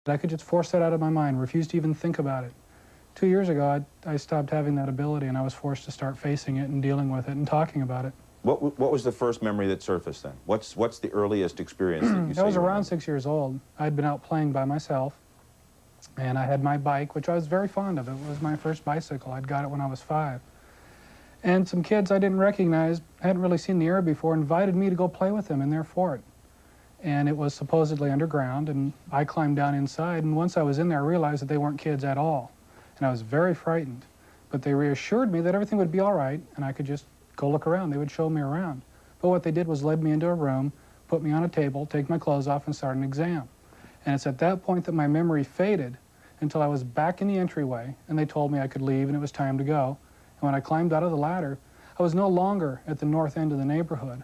I could just force that out of my mind, refuse to even think about it. 2 years ago, I stopped having that ability, and I was forced to start facing it and dealing with it and talking about it. What was the first memory that surfaced then? What's the earliest experience that you say I was you around remember? 6 years old. I'd been out playing by myself, and I had my bike, which I was very fond of. It was my first bicycle. I'd got it when I was 5. And some kids I didn't recognize, hadn't really seen the area before, invited me to go play with them in their fort. And it was supposedly underground, and I climbed down inside, and once I was in there, I realized that they weren't kids at all. And I was very frightened. But they reassured me that everything would be all right, and I could just go look around. They would show me around. But what they did was led me into a room, put me on a table, take my clothes off, and start an exam. And it's at that point that my memory faded until I was back in the entryway, and they told me I could leave and it was time to go. And when I climbed out of the ladder, I was no longer at the north end of the neighborhood.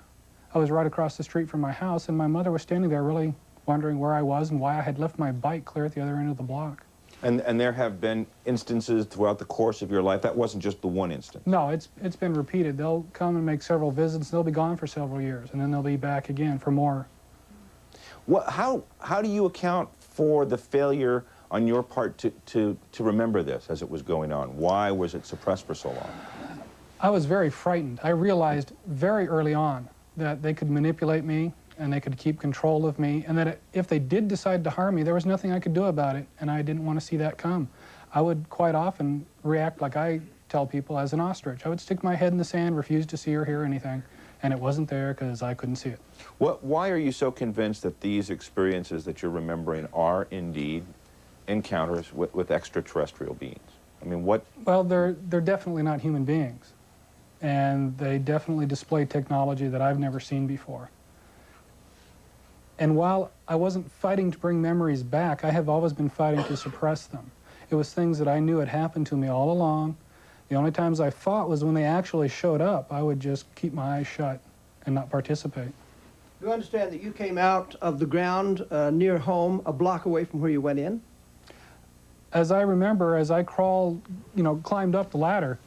I was right across the street from my house, and my mother was standing there really wondering where I was and why I had left my bike clear at the other end of the block. And there have been instances throughout the course of your life. That wasn't just the one instance. No, it's been repeated. They'll come and make several visits. They'll be gone for several years, and then they'll be back again for more. How do you account for the failure on your part to remember this as it was going on? Why was it suppressed for so long? I was very frightened. I realized very early on that they could manipulate me and they could keep control of me, and that if they did decide to harm me, there was nothing I could do about it, and I didn't want to see that come. I would quite often react like I tell people as an ostrich. I would stick my head in the sand, refuse to see or hear anything, and it wasn't there because I couldn't see it. Why are you so convinced that these experiences that you're remembering are indeed encounters with extraterrestrial beings? I mean, what? Well, they're definitely not human beings, and they definitely display technology that I've never seen before. And while I wasn't fighting to bring memories back, I have always been fighting to suppress them. It was things that I knew had happened to me all along. The only times I fought was when they actually showed up. I would just keep my eyes shut and not participate. You understand that you came out of the ground near home, a block away from where you went in? As I remember, as I crawled, climbed up the ladder,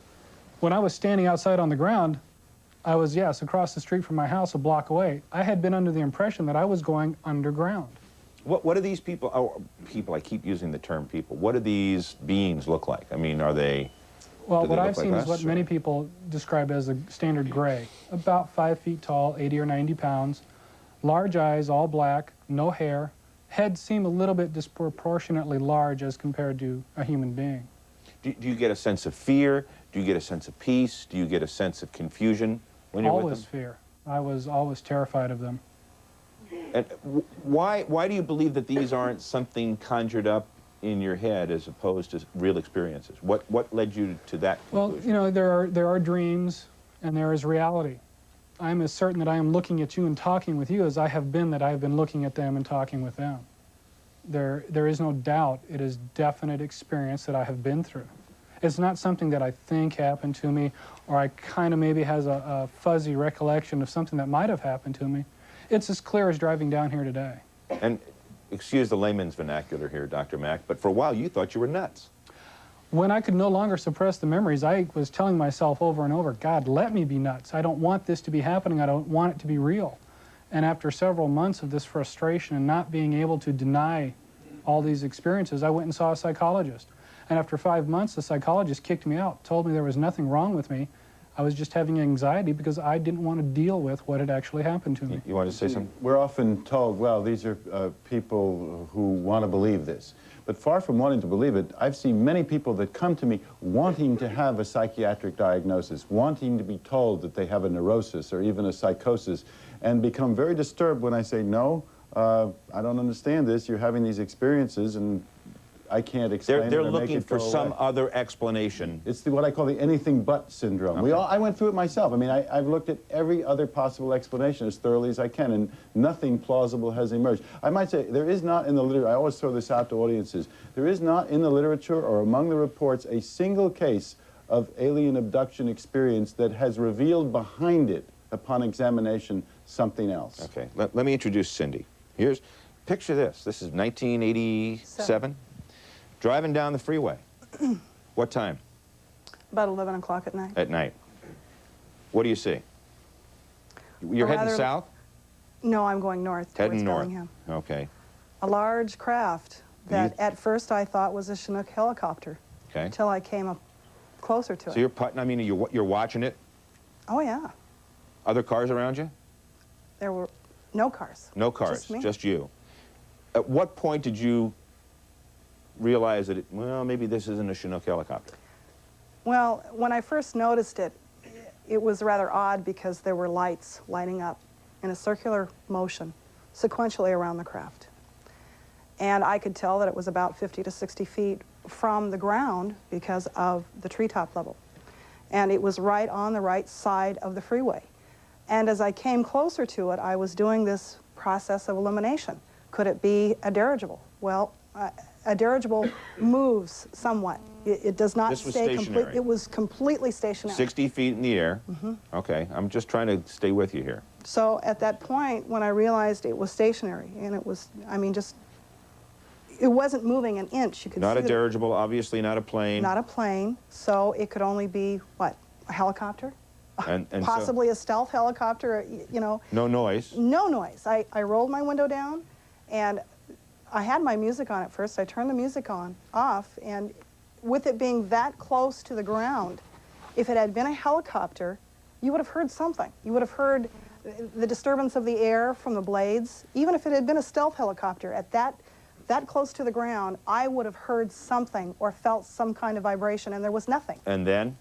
when I was standing outside on the ground, I was, yes, across the street from my house, a block away. I had been under the impression that I was going underground. What do these people, I keep using the term people, what do these beings look like? I mean, are they... Well, what I've seen is what many people describe as a standard gray. About 5 feet tall, 80 or 90 pounds, large eyes, all black, no hair. Heads seem a little bit disproportionately large as compared to a human being. Do you get a sense of fear? Do you get a sense of peace? Do you get a sense of confusion when you're with them? Always fear. I was always terrified of them. And why do you believe that these aren't something conjured up in your head as opposed to real experiences? What led you to that conclusion? Well, there are dreams and there is reality. I'm as certain that I am looking at you and talking with you as I have been that I have been looking at them and talking with them. There is no doubt it is definite experience that I have been through. It's not something that I think happened to me, or I kind of maybe has a fuzzy recollection of something that might have happened to me. It's as clear as driving down here today. And excuse the layman's vernacular here, Dr. Mack, but for a while you thought you were nuts. When I could no longer suppress the memories, I was telling myself over and over, God, let me be nuts. I don't want this to be happening. I don't want it to be real. And after several months of this frustration and not being able to deny all these experiences, I went and saw a psychologist. And after 5 months, the psychologist kicked me out, told me there was nothing wrong with me. I was just having anxiety because I didn't want to deal with what had actually happened to me. You want to say something? We're often told, well, these are people who want to believe this. But far from wanting to believe it, I've seen many people that come to me wanting to have a psychiatric diagnosis, wanting to be told that they have a neurosis or even a psychosis, and become very disturbed when I say, no, I don't understand this. You're having these experiences, and I can't explain it. They're looking for some other explanation. It's what I call the anything but syndrome. Okay. I went through it myself. I mean, I've looked at every other possible explanation as thoroughly as I can, and nothing plausible has emerged. I might say there is not in the literature, I always throw this out to audiences, there is not in the literature or among the reports a single case of alien abduction experience that has revealed behind it, upon examination, something else. Okay, let me introduce Cindy. Picture this. This is 1987. Driving down the freeway. What time? About 11 o'clock at night. At night. What do you see? You're heading south? No, I'm going north. Heading north. Bellingham. Okay. A large craft that at first I thought was a Chinook helicopter. Okay. Until I came up closer to it. So you're putting, I mean, you're watching it? Oh, yeah. Other cars around you? There were no cars. No cars, Just me. just you. At what point did you realize that, well, maybe this isn't a Chinook helicopter? Well, when I first noticed it, it was rather odd because there were lights lighting up in a circular motion sequentially around the craft. And I could tell that it was about 50 to 60 feet from the ground because of the treetop level. And it was right on the right side of the freeway. And as I came closer to it, I was doing this process of elimination. Could it be a dirigible? Well, a dirigible moves somewhat. It does not This was stay stationary. complete. It was completely stationary. 60 feet in the air? Okay, I'm just trying to stay with you here. So at that point, when I realized it was stationary, and it was, I mean, just, it wasn't moving an inch. You could Not see a dirigible, obviously not a plane. not a plane, so it could only be, what, a helicopter? And so- Possibly a stealth helicopter, you know. No noise. No noise. I rolled my window down, and I had my music on at first. I turned the music off, and with it being that close to the ground, if it had been a helicopter, you would have heard something. You would have heard the disturbance of the air from the blades. Even if it had been a stealth helicopter, at that close to the ground, I would have heard something or felt some kind of vibration, and there was nothing. And then?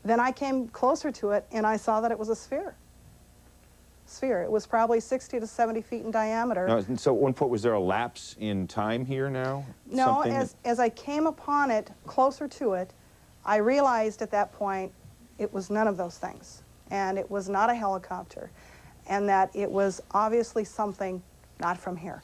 Then I came closer to it, and I saw that it was a sphere. Sphere. It was probably 60 to 70 feet in diameter. No, so at one point, was there a lapse in time here now? No, Something as I came upon it, closer to it, I realized at that point it was none of those things. And it was not a helicopter. And that it was obviously something not from here.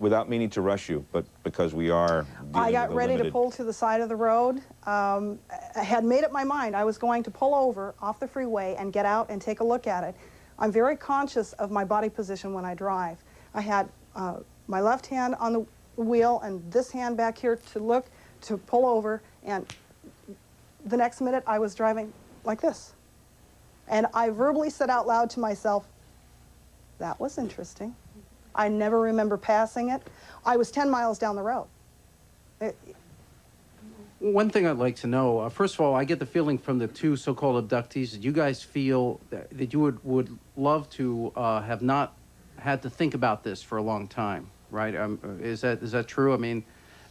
Without meaning to rush you, but because we are I dealing got with a ready to limited- pull to the side of the road. I had made up my mind. I was going to pull over off the freeway and get out and take a look at it. I'm very conscious of my body position when I drive. I had my left hand on the wheel and this hand back here to look, to pull over, and the next minute I was driving like this. And I verbally said out loud to myself, that was interesting. I never remember passing it. I was 10 miles down the road. One thing I'd like to know, first of all, I get the feeling from the two so-called abductees that you guys feel that you would love to have not had to think about this for a long time, right? Is that true? I mean,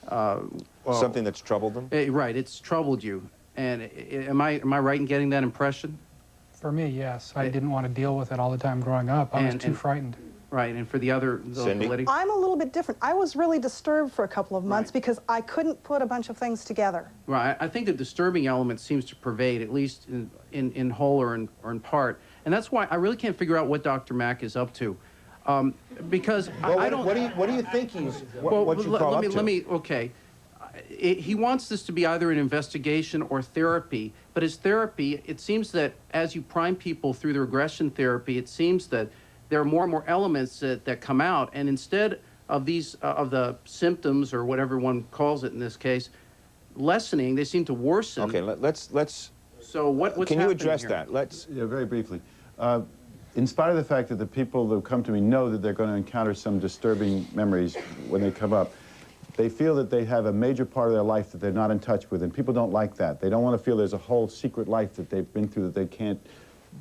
Something that's troubled them? right, it's troubled you. And am I right in getting that impression? For me, yes. I didn't want to deal with it all the time growing up. I was too frightened. Right, and for the other, the Cindy? lady? I'm a little bit different. I was really disturbed for a couple of months because I couldn't put a bunch of things together. Right, I think the disturbing element seems to pervade, at least in whole or in part. And that's why I really can't figure out what Dr. Mack is up to. Because Well, I don't... What do you think he's, Well, what you call up to? let me, okay. He wants this to be either an investigation or therapy, but his therapy, it seems that as you prime people through the regression therapy, it seems that there are more and more elements that come out, and instead of these, of the symptoms, or whatever one calls it in this case, lessening, they seem to worsen. Okay, let's So what's can you happening address here? that? Let's, Yeah, very briefly. In spite of the fact that the people who come to me know that they're going to encounter some disturbing memories when they come up, they feel that they have a major part of their life that they're not in touch with, and people don't like that. They don't want to feel there's a whole secret life that they've been through that they can't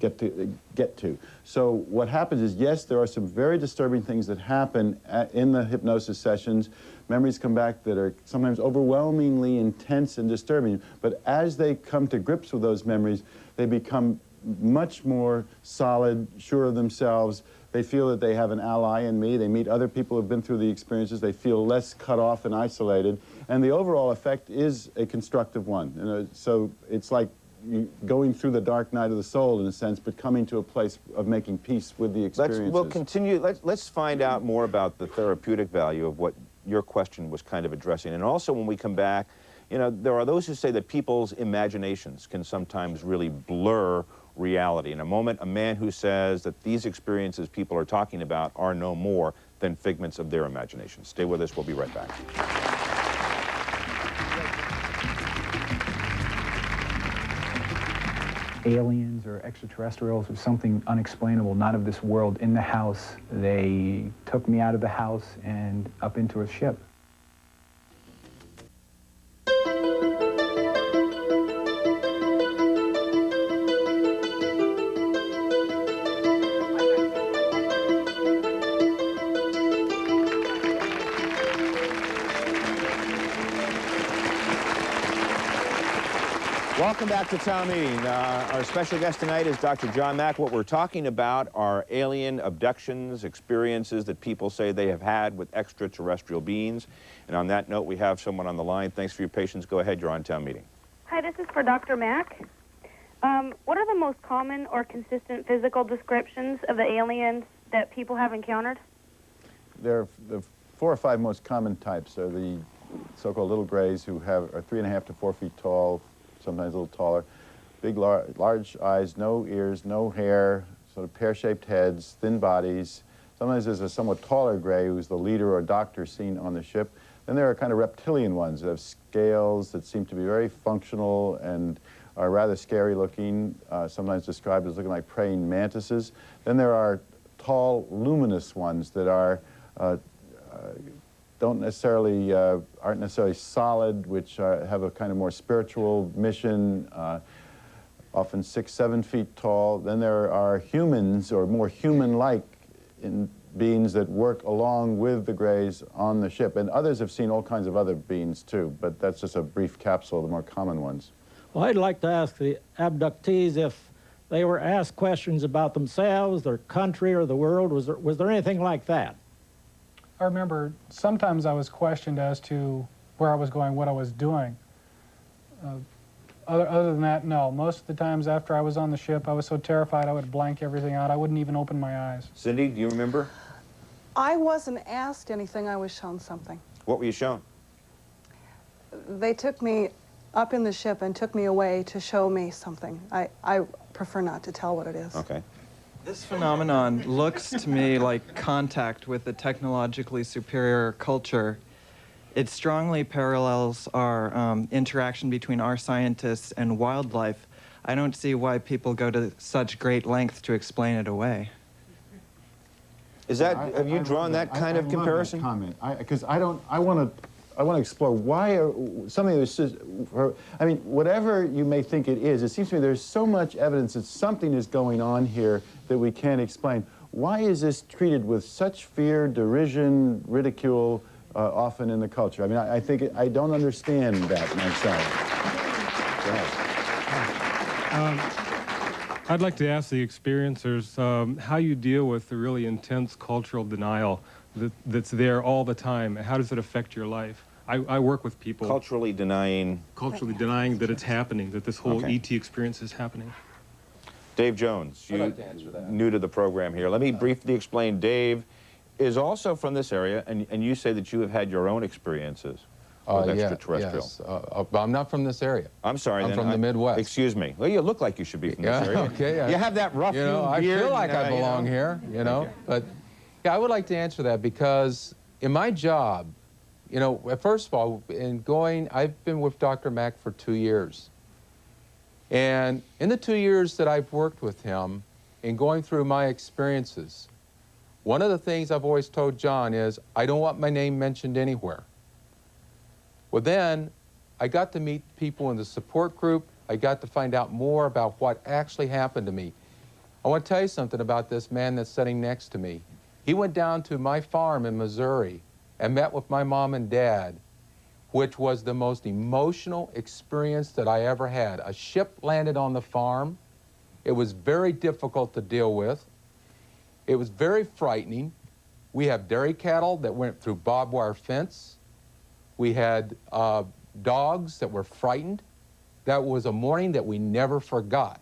get to. So what happens is, yes, there are some very disturbing things that happen in the hypnosis sessions. Memories come back that are sometimes overwhelmingly intense and disturbing, but as they come to grips with those memories, they become much more solid, sure of themselves. They feel that they have an ally in me. They meet other people who have been through the experiences. They feel less cut off and isolated. And the overall effect is a constructive one. You know, so it's like going through the dark night of the soul, in a sense, but coming to a place of making peace with the experiences. we'll continue. Let's find out more about the therapeutic value of what your question was kind of addressing. And also, when we come back, you know, there are those who say that people's imaginations can sometimes really blur reality. In a moment, a man who says that these experiences people are talking about are no more than figments of their imagination. Stay with us. We'll be right back. Aliens or extraterrestrials or something unexplainable, not of this world, in the house. They took me out of the house and up into a ship. Welcome back to Town Meeting. Our special guest tonight is Dr. John Mack. What we're talking about are alien abductions, experiences that people say they have had with extraterrestrial beings. And on that note, we have someone on the line. Thanks for your patience. Go ahead, you're on Town Meeting. Hi, this is for Dr. Mack. What are the most common or consistent physical descriptions of the aliens that people have encountered? The 4 or 5 most common types are the so-called little grays, who are 3.5 to 4 feet tall, sometimes a little taller, big, large eyes, no ears, no hair, sort of pear-shaped heads, thin bodies. Sometimes there's a somewhat taller gray who's the leader or doctor seen on the ship. Then there are kind of reptilian ones that have scales that seem to be very functional and are rather scary looking, sometimes described as looking like praying mantises. Then there are tall, luminous ones that are aren't necessarily solid, which have a kind of more spiritual mission, often 6, 7 feet tall. Then there are humans, or more human-like beings that work along with the grays on the ship. And others have seen all kinds of other beings too, but that's just a brief capsule of the more common ones. Well, I'd like to ask the abductees if they were asked questions about themselves, their country, or the world. Was there anything like that? I remember sometimes I was questioned as to where I was going, what I was doing. Other than that, no. Most of the times after I was on the ship, I was so terrified I would blank everything out. I wouldn't even open my eyes. Cindy, do you remember? I wasn't asked anything, I was shown something. What were you shown? They took me up in the ship and took me away to show me something. I prefer not to tell what it is. Okay. This phenomenon looks to me like contact with a technologically superior culture. It strongly parallels our interaction between our scientists and wildlife. I don't see why people go to such great lengths to explain it away. Is that, have you drawn that kind of comparison? Because I want to explore why something that's just, I mean, whatever you may think it is, it seems to me there's so much evidence that something is going on here that we can't explain. Why is this treated with such fear, derision, ridicule, often in the culture? I mean, I don't understand that myself. Go ahead. I'd like to ask the experiencers how you deal with the really intense cultural denial that's there all the time. How does it affect your life? I work with people. Culturally denying that it's happening, that this whole ET experience is happening. Dave Jones, you new to the program here. Let me briefly explain. Dave is also from this area, and you say that you have had your own experiences with extraterrestrial. Yes. But I'm not from this area. I'm sorry. I'm from the Midwest. Excuse me. Well, you look like you should be from this area. Okay. You have that rough I beard feel like I belong here, you know. Okay. But yeah, I would like to answer that because in my job, you know, first of all, I've been with Dr. Mack for 2 years. And in the 2 years that I've worked with him, in going through my experiences, one of the things I've always told John is, I don't want my name mentioned anywhere. Well, then, I got to meet people in the support group. I got to find out more about what actually happened to me. I want to tell you something about this man that's sitting next to me. He went down to my farm in Missouri and met with my mom and dad, which was the most emotional experience that I ever had. A ship landed on the farm. It was very difficult to deal with. It was very frightening. We have dairy cattle that went through barbed wire fence. We had dogs that were frightened. That was a morning that we never forgot.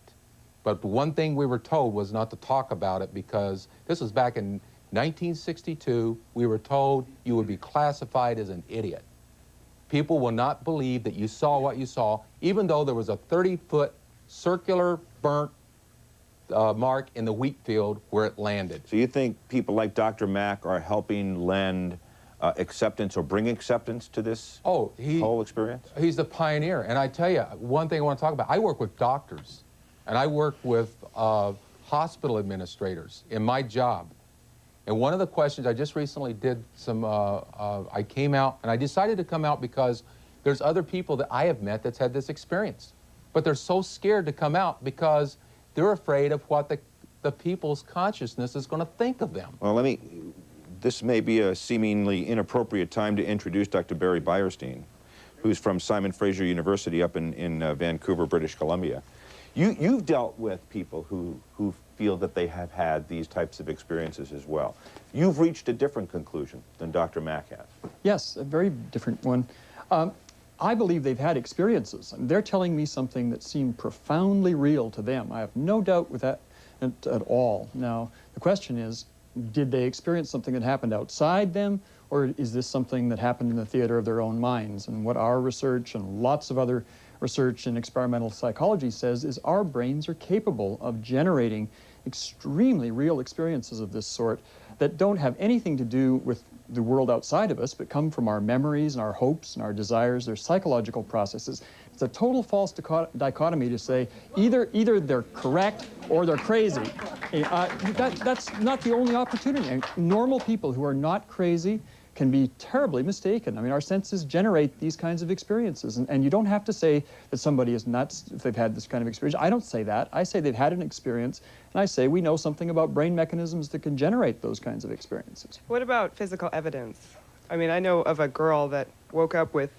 But the one thing we were told was not to talk about it because this was back in 1962. We were told you would be classified as an idiot. People will not believe that you saw what you saw, even though there was a 30-foot circular burnt mark in the wheat field where it landed. So you think people like Dr. Mack are helping lend acceptance or bring acceptance to this whole experience? He's the pioneer. And I tell you, one thing I want to talk about, I work with doctors, and I work with hospital administrators in my job. And one of the questions, I just recently did some, I came out, and I decided to come out because there's other people that I have met that's had this experience. But they're so scared to come out because they're afraid of what the people's consciousness is going to think of them. Well, this may be a seemingly inappropriate time to introduce Dr. Barry Beierstein, who's from Simon Fraser University up in Vancouver, British Columbia. You've dealt with people who feel that they have had these types of experiences as well. You've reached a different conclusion than Dr. Mack has. Yes, a very different one. I believe they've had experiences, and they're telling me something that seemed profoundly real to them. I have no doubt with that at all. Now, the question is, did they experience something that happened outside them, or is this something that happened in the theater of their own minds? And what our research and lots of other research in experimental psychology says is our brains are capable of generating extremely real experiences of this sort that don't have anything to do with the world outside of us, but come from our memories and our hopes and our desires. They're psychological processes. It's a total false dichotomy to say either they're correct or they're crazy. That's not the only opportunity. And normal people who are not crazy can be terribly mistaken. I mean, our senses generate these kinds of experiences, and you don't have to say that somebody is nuts if they've had this kind of experience. I don't say that. I say they've had an experience, and I say we know something about brain mechanisms that can generate those kinds of experiences. What about physical evidence? I mean, I know of a girl that woke up with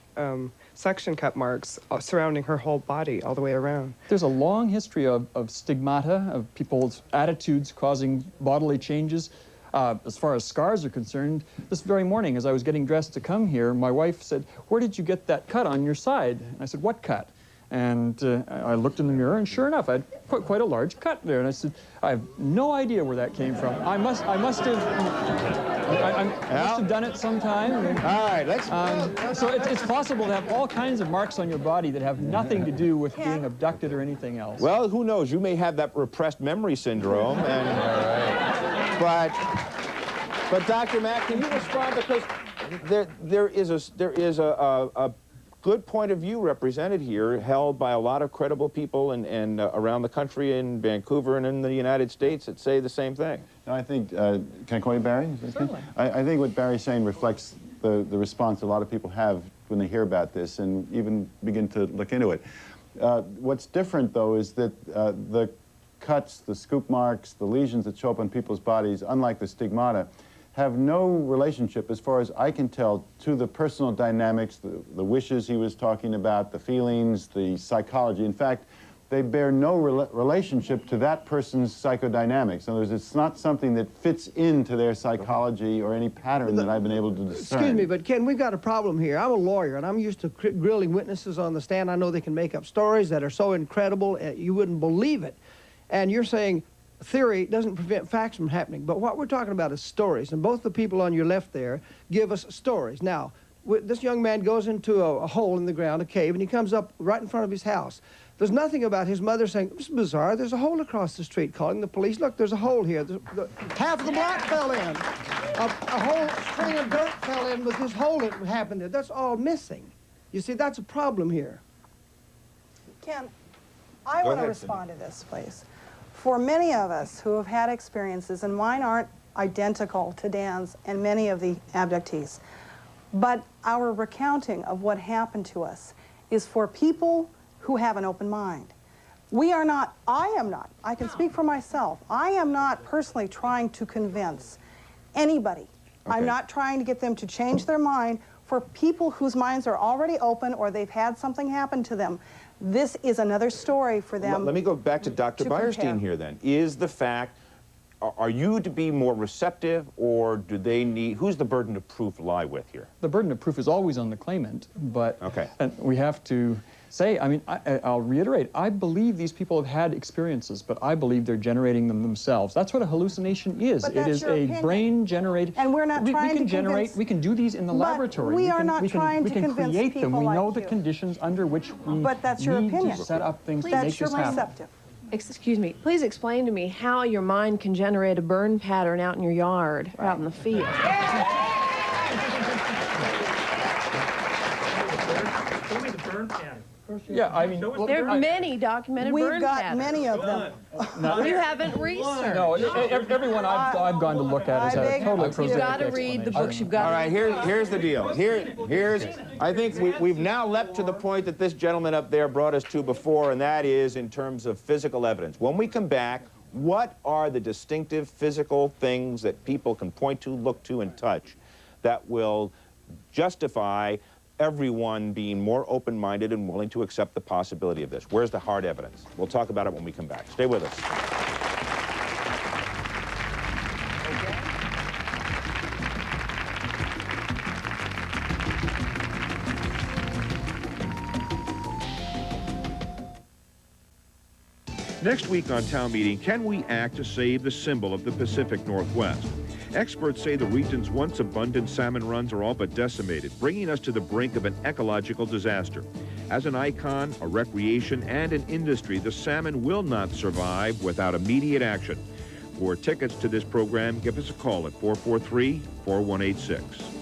suction cup marks surrounding her whole body all the way around. There's a long history of stigmata, of people's attitudes causing bodily changes. As far as scars are concerned, this very morning as I was getting dressed to come here, my wife said, "Where did you get that cut on your side?" And I said, "What cut?" And I looked in the mirror, and sure enough, I had quite a large cut there. And I said, "I have no idea where that came from. I must have done it sometime." And, all right, let's... so it's possible to have all kinds of marks on your body that have nothing to do with being abducted or anything else. Well, who knows? You may have that repressed memory syndrome, and... But Dr. Mack, can you respond? Because there is a good point of view represented here, held by a lot of credible people and around the country, in Vancouver and in the United States, that say the same thing. No, I think, can I call you Barry? Certainly. I think what Barry's saying reflects the response a lot of people have when they hear about this and even begin to look into it. What's different, though, is that the cuts, the scoop marks, the lesions that show up on people's bodies, unlike the stigmata, have no relationship, as far as I can tell, to the personal dynamics, the wishes he was talking about, the feelings, the psychology. In fact, they bear no relationship to that person's psychodynamics. In other words, it's not something that fits into their psychology or any pattern that I've been able to discern. Excuse me, but Ken, we've got a problem here. I'm a lawyer, and I'm used to grilling witnesses on the stand. I know they can make up stories that are so incredible, you wouldn't believe it. And you're saying theory doesn't prevent facts from happening. But what we're talking about is stories. And both the people on your left there give us stories. Now, this young man goes into a hole in the ground, a cave, and he comes up right in front of his house. There's nothing about his mother saying, "This is bizarre, there's a hole across the street," calling the police. "Look, there's a hole here. Half of the block fell in. A whole string of dirt fell in with this hole that happened there." That's all missing. You see, that's a problem here. Ken, I want to respond to this, please. For many of us who have had experiences, and mine aren't identical to Dan's and many of the abductees, but our recounting of what happened to us is for people who have an open mind. We are not, I am not, I can speak for myself, I am not personally trying to convince anybody. Okay. I'm not trying to get them to change their mind. For people whose minds are already open or they've had something happen to them, this is another story for them. Let me go back to Dr. Beierstein here then. Is the fact, are you to be more receptive, or do they need, who's the burden of proof lie with here? The burden of proof is always on the claimant, but and we have to say, I mean, I'll reiterate, I believe these people have had experiences, but I believe they're generating them themselves. That's what a hallucination is. But it is a brain-generated... And we're not trying to convince... We can do these in the laboratory. We are not trying to convince create them. people We know like the you. conditions under which we But that's your need opinion. to set up things to That's make your this happen. receptive. Excuse me, please explain to me how your mind can generate a burn pattern out in your yard, or out in the field. Show me the burn pattern. Yeah, I mean... There are many documented burn patterns. We've got many of them. You haven't researched. No, everyone I've gone to look at has had a totally prosaic You've got to read the books. You've got to... All right, here's the deal. I think we've now leapt to the point that this gentleman up there brought us to before, and that is in terms of physical evidence. When we come back, what are the distinctive physical things that people can point to, look to, and touch that will justify everyone being more open-minded and willing to accept the possibility of this? Where's the hard evidence? We'll talk about it when we come back. Stay with us. Next week on Town Meeting, can we act to save the symbol of the Pacific Northwest? Experts say the region's once abundant salmon runs are all but decimated, bringing us to the brink of an ecological disaster. As an icon, a recreation, and an industry, the salmon will not survive without immediate action. For tickets to this program, give us a call at 443-4186.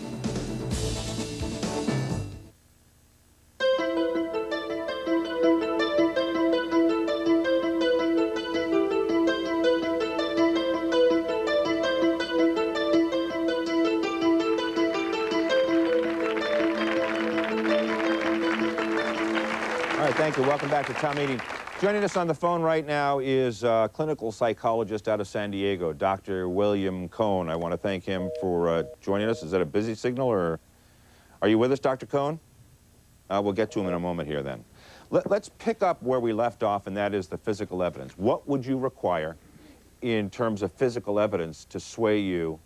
Thank you. Welcome back to Town Meeting. Joining us on the phone right now is a clinical psychologist out of San Diego, Dr. William Cohn. I want to thank him for joining us. Is that a busy signal, or are you with us, Dr. Cohn? We'll get to him in a moment here then. Let's pick up where we left off, and that is the physical evidence. What would you require in terms of physical evidence to sway you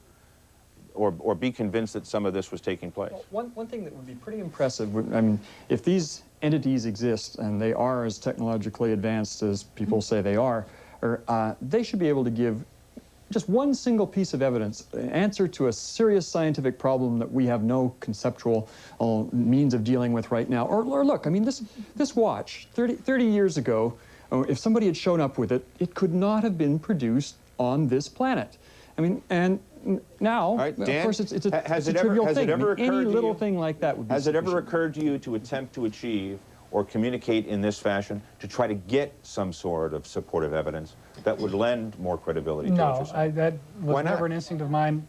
or be convinced that some of this was taking place? Well, one thing that would be pretty impressive, I mean, if these entities exist, and they are as technologically advanced as people say they are, they should be able to give just one single piece of evidence, an answer to a serious scientific problem that we have no conceptual means of dealing with right now. Or look, I mean, this watch, 30 years ago, if somebody had shown up with it, it could not have been produced on this planet. I mean, and now, right, Dan, of course, it's a trivial thing. Any little thing like that would be Has it ever occurred to you to attempt to achieve or communicate in this fashion to try to get some sort of supportive evidence that would lend more credibility to what you're saying? No, that was never an instinct of mine.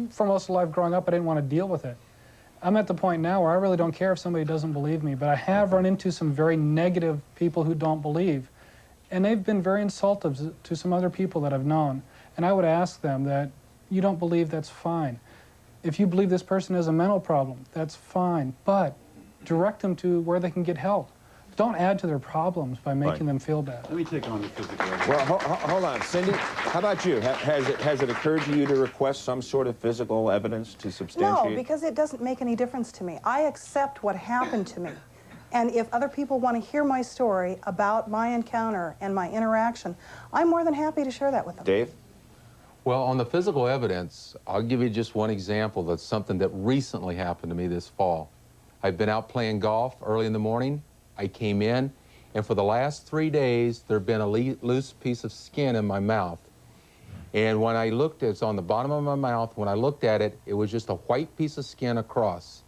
For most of life growing up, I didn't want to deal with it. I'm at the point now where I really don't care if somebody doesn't believe me, but I have run into some very negative people who don't believe, and they've been very insultive to some other people that I've known. And I would ask them that, you don't believe, that's fine. If you believe this person has a mental problem, that's fine, but direct them to where they can get help. Don't add to their problems by making them feel bad. Let me take on the physical evidence. Well, hold on. Cindy, how about you? Has it occurred to you to request some sort of physical evidence to substantiate? No, because it doesn't make any difference to me. I accept what happened to me. And if other people want to hear my story about my encounter and my interaction, I'm more than happy to share that with them. Dave? Well, on the physical evidence, I'll give you just one example that's something that recently happened to me this fall. I've been out playing golf early in the morning. I came in, and for the last 3 days, there had been a loose piece of skin in my mouth. And when I looked, it's on the bottom of my mouth. When I looked at it, it was just a white piece of skin across.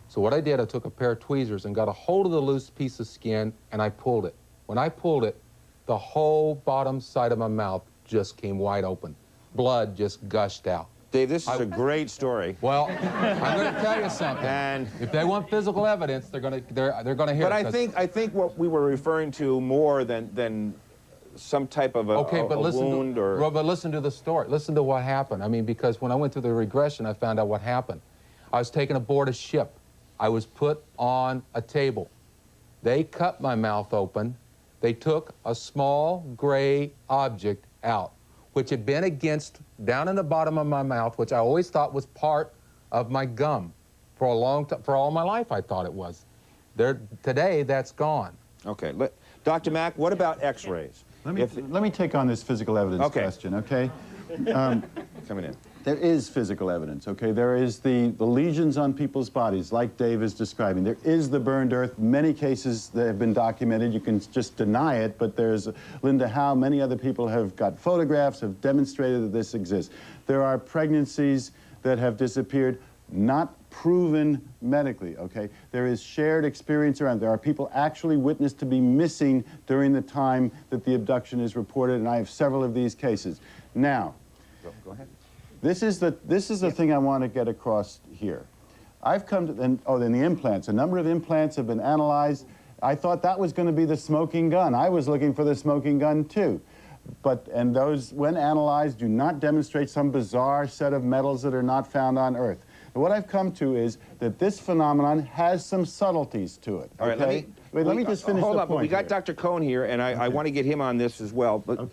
So what I did, I took a pair of tweezers and got a hold of the loose piece of skin, and I pulled it. When I pulled it, the whole bottom side of my mouth just came wide open. Blood just gushed out. Dave, this is a great story. Well, I'm going to tell you something. And if they want physical evidence, they're going to hear but it. But I think what we were referring to more than some type of a wound or... But listen to the story. Listen to what happened. I mean, because when I went through the regression, I found out what happened. I was taken aboard a ship. I was put on a table. They cut my mouth open. They took a small gray object out, which had been down in the bottom of my mouth, which I always thought was part of my gum. For a long time, for all my life, I thought it was. Today, that's gone. Okay, Dr. Mack, what about X-rays? Let me take on this physical evidence question, okay? Coming in. There is physical evidence, okay? There is the lesions on people's bodies, like Dave is describing. There is the burned earth. Many cases that have been documented. You can just deny it, but there's Linda Howe, many other people have got photographs, have demonstrated that this exists. There are pregnancies that have disappeared, not proven medically, okay? There is shared experience around. There are people actually witnessed to be missing during the time that the abduction is reported, and I have several of these cases. Now, go ahead. This is the thing I want to get across here. I've come to, then the implants. A number of implants have been analyzed. I thought that was going to be the smoking gun. I was looking for the smoking gun too. And those, when analyzed, do not demonstrate some bizarre set of metals that are not found on Earth. And what I've come to is that this phenomenon has some subtleties to it. All right, okay? Let me just finish hold the on, but point we got here. Dr. Cohn here, and I want to get him on this as well. But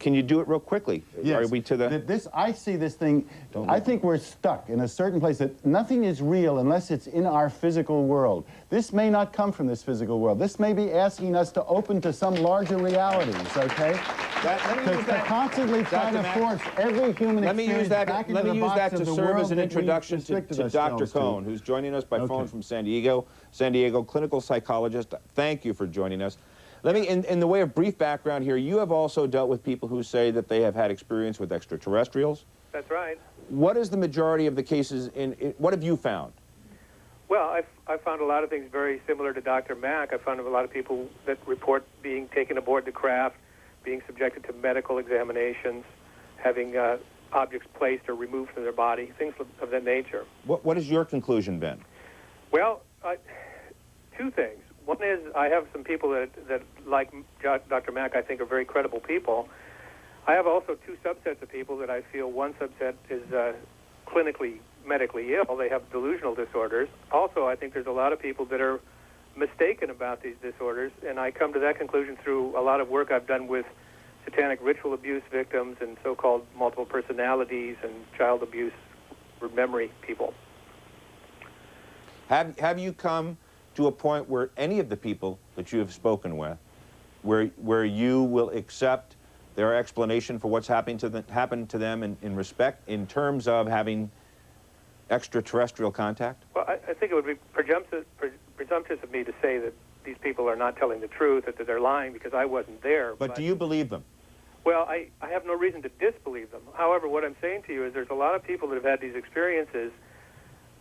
can you do it real quickly? Yes. Are we to the... I see this thing, I think we're stuck in a certain place that nothing is real unless it's in our physical world. This may not come from this physical world. This may be asking us to open to some larger realities, okay? To constantly try to force every human experience back into the box of the to serve world as an that we introduction to restricted Dr. ourselves to. Cohn, who's joining us by phone from San Diego, clinical psychologist. Thank you for joining us. Let me, in the way of brief background here, you have also dealt with people who say that they have had experience with extraterrestrials. That's right. What is the majority of the cases what have you found? Well, I've found a lot of things very similar to Dr. Mack. I found a lot of people that report being taken aboard the craft, being subjected to medical examinations, having objects placed or removed from their body, things of that nature. What has your conclusion been? Well, two things. One is I have some people that like Dr. Mack, I think are very credible people. I have also two subsets of people that I feel one subset is clinically, medically ill. They have delusional disorders. Also, I think there's a lot of people that are mistaken about these disorders, and I come to that conclusion through a lot of work I've done with satanic ritual abuse victims and so-called multiple personalities and child abuse memory people. Have you come to a point where any of the people that you have spoken with, where you will accept their explanation for what's happened to them in terms of having extraterrestrial contact? Well, I think it would be presumptuous of me to say that these people are not telling the truth, that they're lying, because I wasn't there. But do you believe them? Well, I have no reason to disbelieve them. However, what I'm saying to you is there's a lot of people that have had these experiences,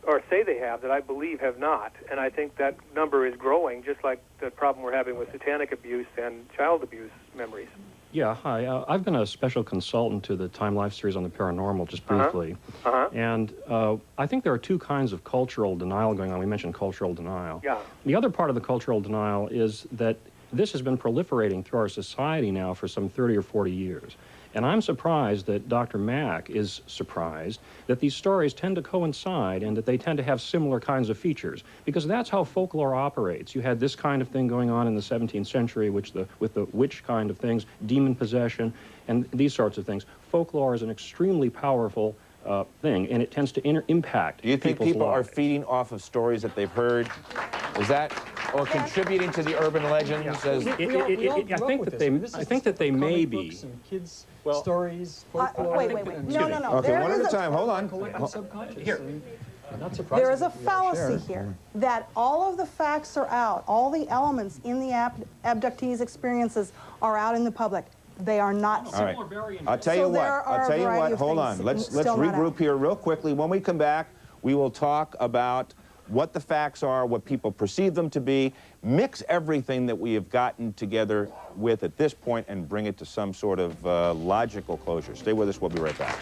or say they have, that I believe have not. And I think that number is growing, just like the problem we're having with satanic abuse and child abuse memories. Yeah, hi. I've been a special consultant to the Time Life series on the paranormal, just briefly. And I think there are two kinds of cultural denial going on. We mentioned cultural denial. Yeah. The other part of the cultural denial is that this has been proliferating through our society now for some 30 or 40 years. And I'm surprised that Dr. Mack is surprised that these stories tend to coincide and that they tend to have similar kinds of features, because that's how folklore operates. You had this kind of thing going on in the 17th century, with the witch kind of things, demon possession, and these sorts of things. Folklore is an extremely powerful thing, and it tends to impact. Do you think people's people lives. are feeding off of stories that they've heard? Is that, or contributing to the urban legends? As I think that they may be. Kids' stories, folklore. Wait. No. Okay, one at a time. Hold on. Here. There is a fallacy here that all of the facts are out, all the elements in the abductees' experiences are out in the public. They are not. All right. I'll tell you what. Hold on. Let's regroup here real quickly. When we come back, we will talk about what the facts are, what people perceive them to be, mix everything that we have gotten together with at this point and bring it to some sort of logical closure. Stay with us. We'll be right back.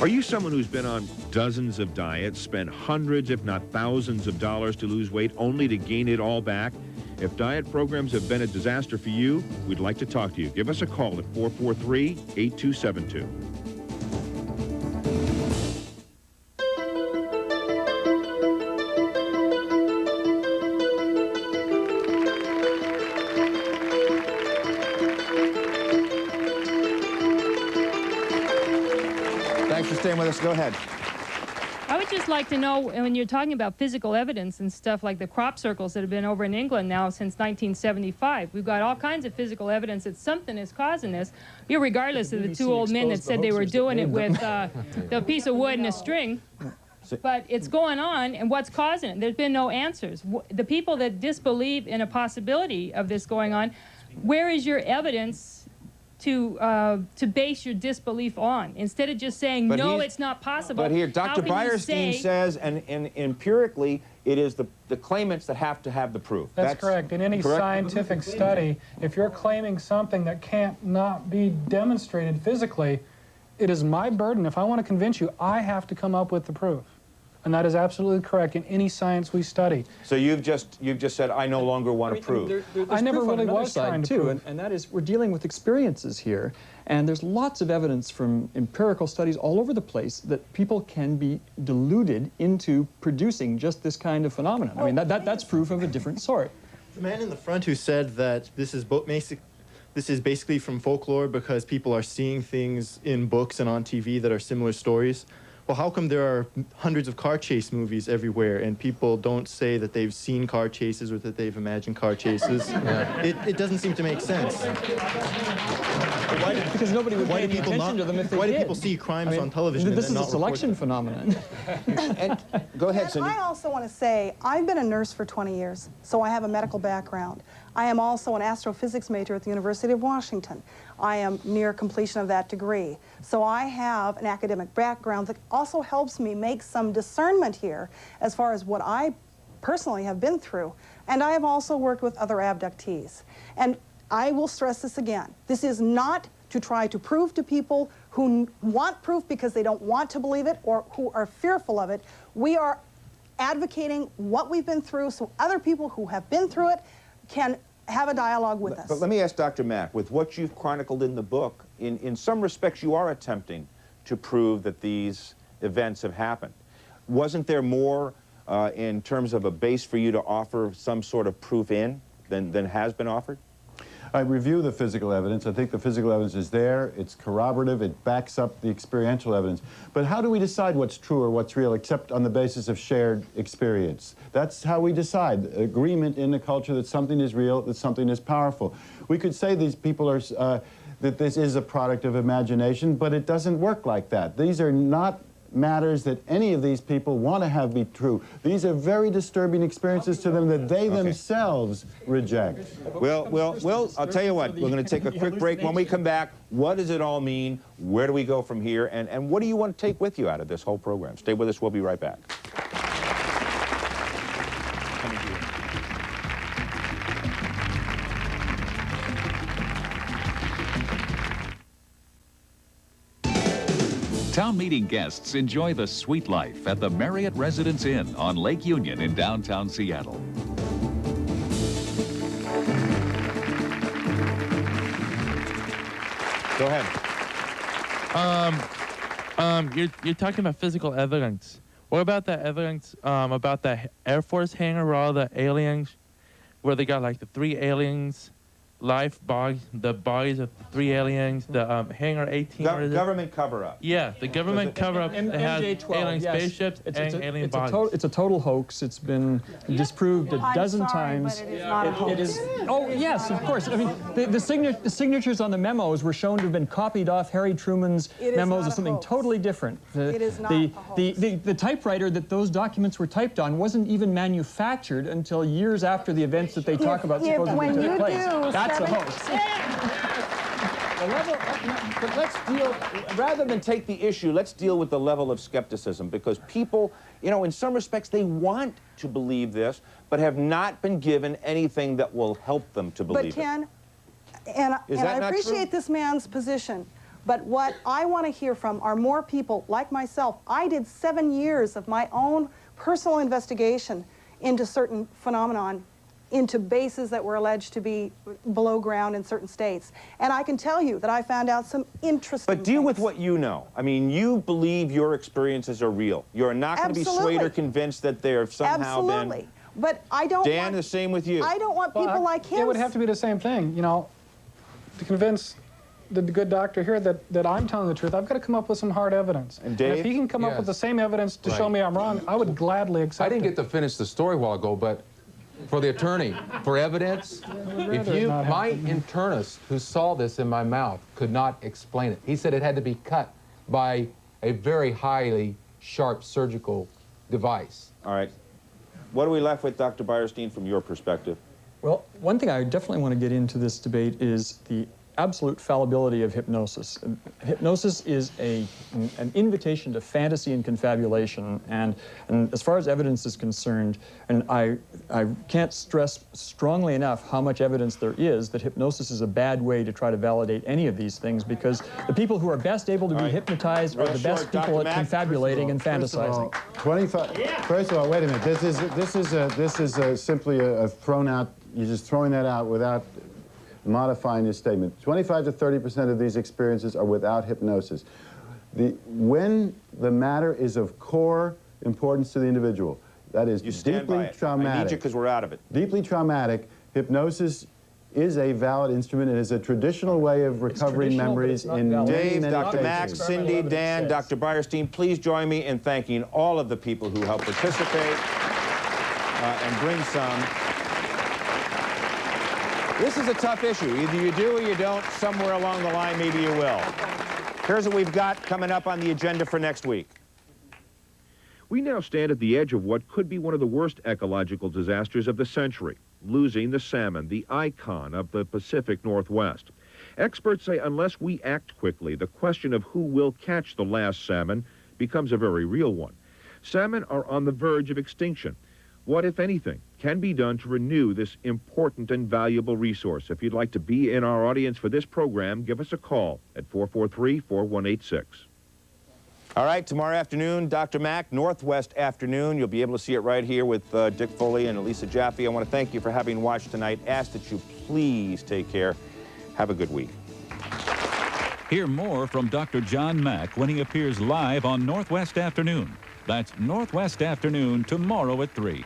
Are you someone who's been on dozens of diets, spent hundreds if not thousands of dollars to lose weight only to gain it all back? If diet programs have been a disaster for you, we'd like to talk to you. Give us a call at 443-8272. Thanks for staying with us. Go ahead. I would just like to know, when you're talking about physical evidence and stuff like the crop circles that have been over in England now since 1975, we've got all kinds of physical evidence that something is causing this, regardless of the two old men that said they were doing it with the piece of wood and a string. But it's going on, and what's causing it? There's been no answers. The people that disbelieve in a possibility of this going on, where is your evidence to base your disbelief on, instead of just saying, no, it's not possible? But here, Dr. Beyerstein says, and empirically, it is the claimants that have to have the proof. That's correct. In any scientific study, if you're claiming something that can't not be demonstrated physically, it is my burden. If I want to convince you, I have to come up with the proof. And that is absolutely correct in any science we study. So you've just said, I no longer want to prove. I never really was trying to prove. And that is, we're dealing with experiences here, and there's lots of evidence from empirical studies all over the place that people can be deluded into producing just this kind of phenomenon. I mean, that's proof of a different sort. The man in the front who said that this is basically from folklore because people are seeing things in books and on TV that are similar stories. Well, how come there are hundreds of car chase movies everywhere and people don't say that they've seen car chases or that they've imagined car chases? It doesn't seem to make sense. Because nobody would pay any attention to them if they did. Why do people see crimes on television This and is not a selection phenomenon. Go ahead, Cindy. I also want to say, I've been a nurse for 20 years, so I have a medical background. I am also an astrophysics major at the University of Washington. I am near completion of that degree. So I have an academic background that also helps me make some discernment here as far as what I personally have been through. And I have also worked with other abductees. And I will stress this again. This is not to try to prove to people who want proof because they don't want to believe it or who are fearful of it. We are advocating what we've been through so other people who have been through it can have a dialogue with us. But let me ask Dr. Mack, with what you've chronicled in the book, in some respects you are attempting to prove that these events have happened. Wasn't there more in terms of a base for you to offer some sort of proof in than has been offered? I review the physical evidence. I think the physical evidence is there. It's corroborative. It backs up the experiential evidence. But how do we decide what's true or what's real except on the basis of shared experience? That's how we decide. Agreement in the culture that something is real, that something is powerful. We could say these people are, that this is a product of imagination, but it doesn't work like that. These are not matters that any of these people want to have be true. These are very disturbing experiences to them that they themselves reject. Well, I'll tell you what, we're going to take a quick break. When we come back, what does it all mean? Where do we go from here? And what do you want to take with you out of this whole program? Stay with us. We'll be right back. Town meeting guests enjoy the sweet life at the Marriott Residence Inn on Lake Union in downtown Seattle. Go ahead. You're talking about physical evidence. What about the evidence about the Air Force hangar where all the aliens, where they got like the 3 aliens, the bodies of the 3 aliens, the hangar 18. Government cover-up. Yeah, the government cover-up that has alien spaceships and alien bodies. It's a total hoax. It's been disproved a dozen times. But it is not a hoax. It is. Oh yes, of course. I mean, the signatures on the memos were shown to have been copied off Harry Truman's memos of something totally different. It is not a hoax. The typewriter that those documents were typed on wasn't even manufactured until years after the events that they talk about supposedly took place. That's a hoax. But let's deal, rather than take the issue, let's deal with the level of skepticism, because people, you know, in some respects, they want to believe this, but have not been given anything that will help them to believe it. But Ken, and I appreciate this man's position, but what I want to hear from are more people like myself. I did 7 years of my own personal investigation into certain phenomenon, into bases that were alleged to be below ground in certain states. And I can tell you that I found out some interesting But deal with what you know. I mean, you believe your experiences are real. You're not going to be swayed or convinced that they're somehow Absolutely. But I don't Dan, want, the same with you. I don't want people like him. It would have to be the same thing, you know, to convince the good doctor here that I'm telling the truth. I've got to come up with some hard evidence. And Dave? If he can come up with the same evidence to show me I'm wrong, I would gladly accept it. I didn't get to finish the story a while ago, but for the attorney, for evidence, my internist who saw this in my mouth could not explain it. He said it had to be cut by a very highly sharp surgical device. All right. What are we left with, Dr. Beyerstein, from your perspective? Well, one thing I definitely want to get into this debate is the absolute fallibility of hypnosis. Hypnosis is an invitation to fantasy and confabulation, and as far as evidence is concerned, and I can't stress strongly enough how much evidence there is that hypnosis is a bad way to try to validate any of these things, because the people who are best able to be hypnotized are the best people at confabulating and fantasizing. 25. First of all, wait a minute. This is simply a thrown out. You're just throwing that out without modifying your statement. 25 to 30% of these experiences are without hypnosis. When the matter is of core importance to the individual, that is deeply traumatic. I need you because we're out of it. Deeply traumatic, hypnosis is a valid instrument. It is a traditional way of recovering memories in many, Dave, many Dr. cases. Mack, Cindy, Dan, Dr. Breyerstein, please join me in thanking all of the people who helped participate and bring some. This is a tough issue. Either you do or you don't. Somewhere along the line, maybe you will. Here's what we've got coming up on the agenda for next week. We now stand at the edge of what could be one of the worst ecological disasters of the century, losing the salmon, the icon of the Pacific Northwest. Experts say unless we act quickly, the question of who will catch the last salmon becomes a very real one. Salmon are on the verge of extinction. What, if anything, can be done to renew this important and valuable resource? If you'd like to be in our audience for this program, give us a call at 443-4186. All right, tomorrow afternoon, Dr. Mack, Northwest Afternoon. You'll be able to see it right here with Dick Foley and Elisa Jaffe. I want to thank you for having watched tonight. Ask that you please take care. Have a good week. Hear more from Dr. John Mack when he appears live on Northwest Afternoon. That's Northwest Afternoon tomorrow at 3.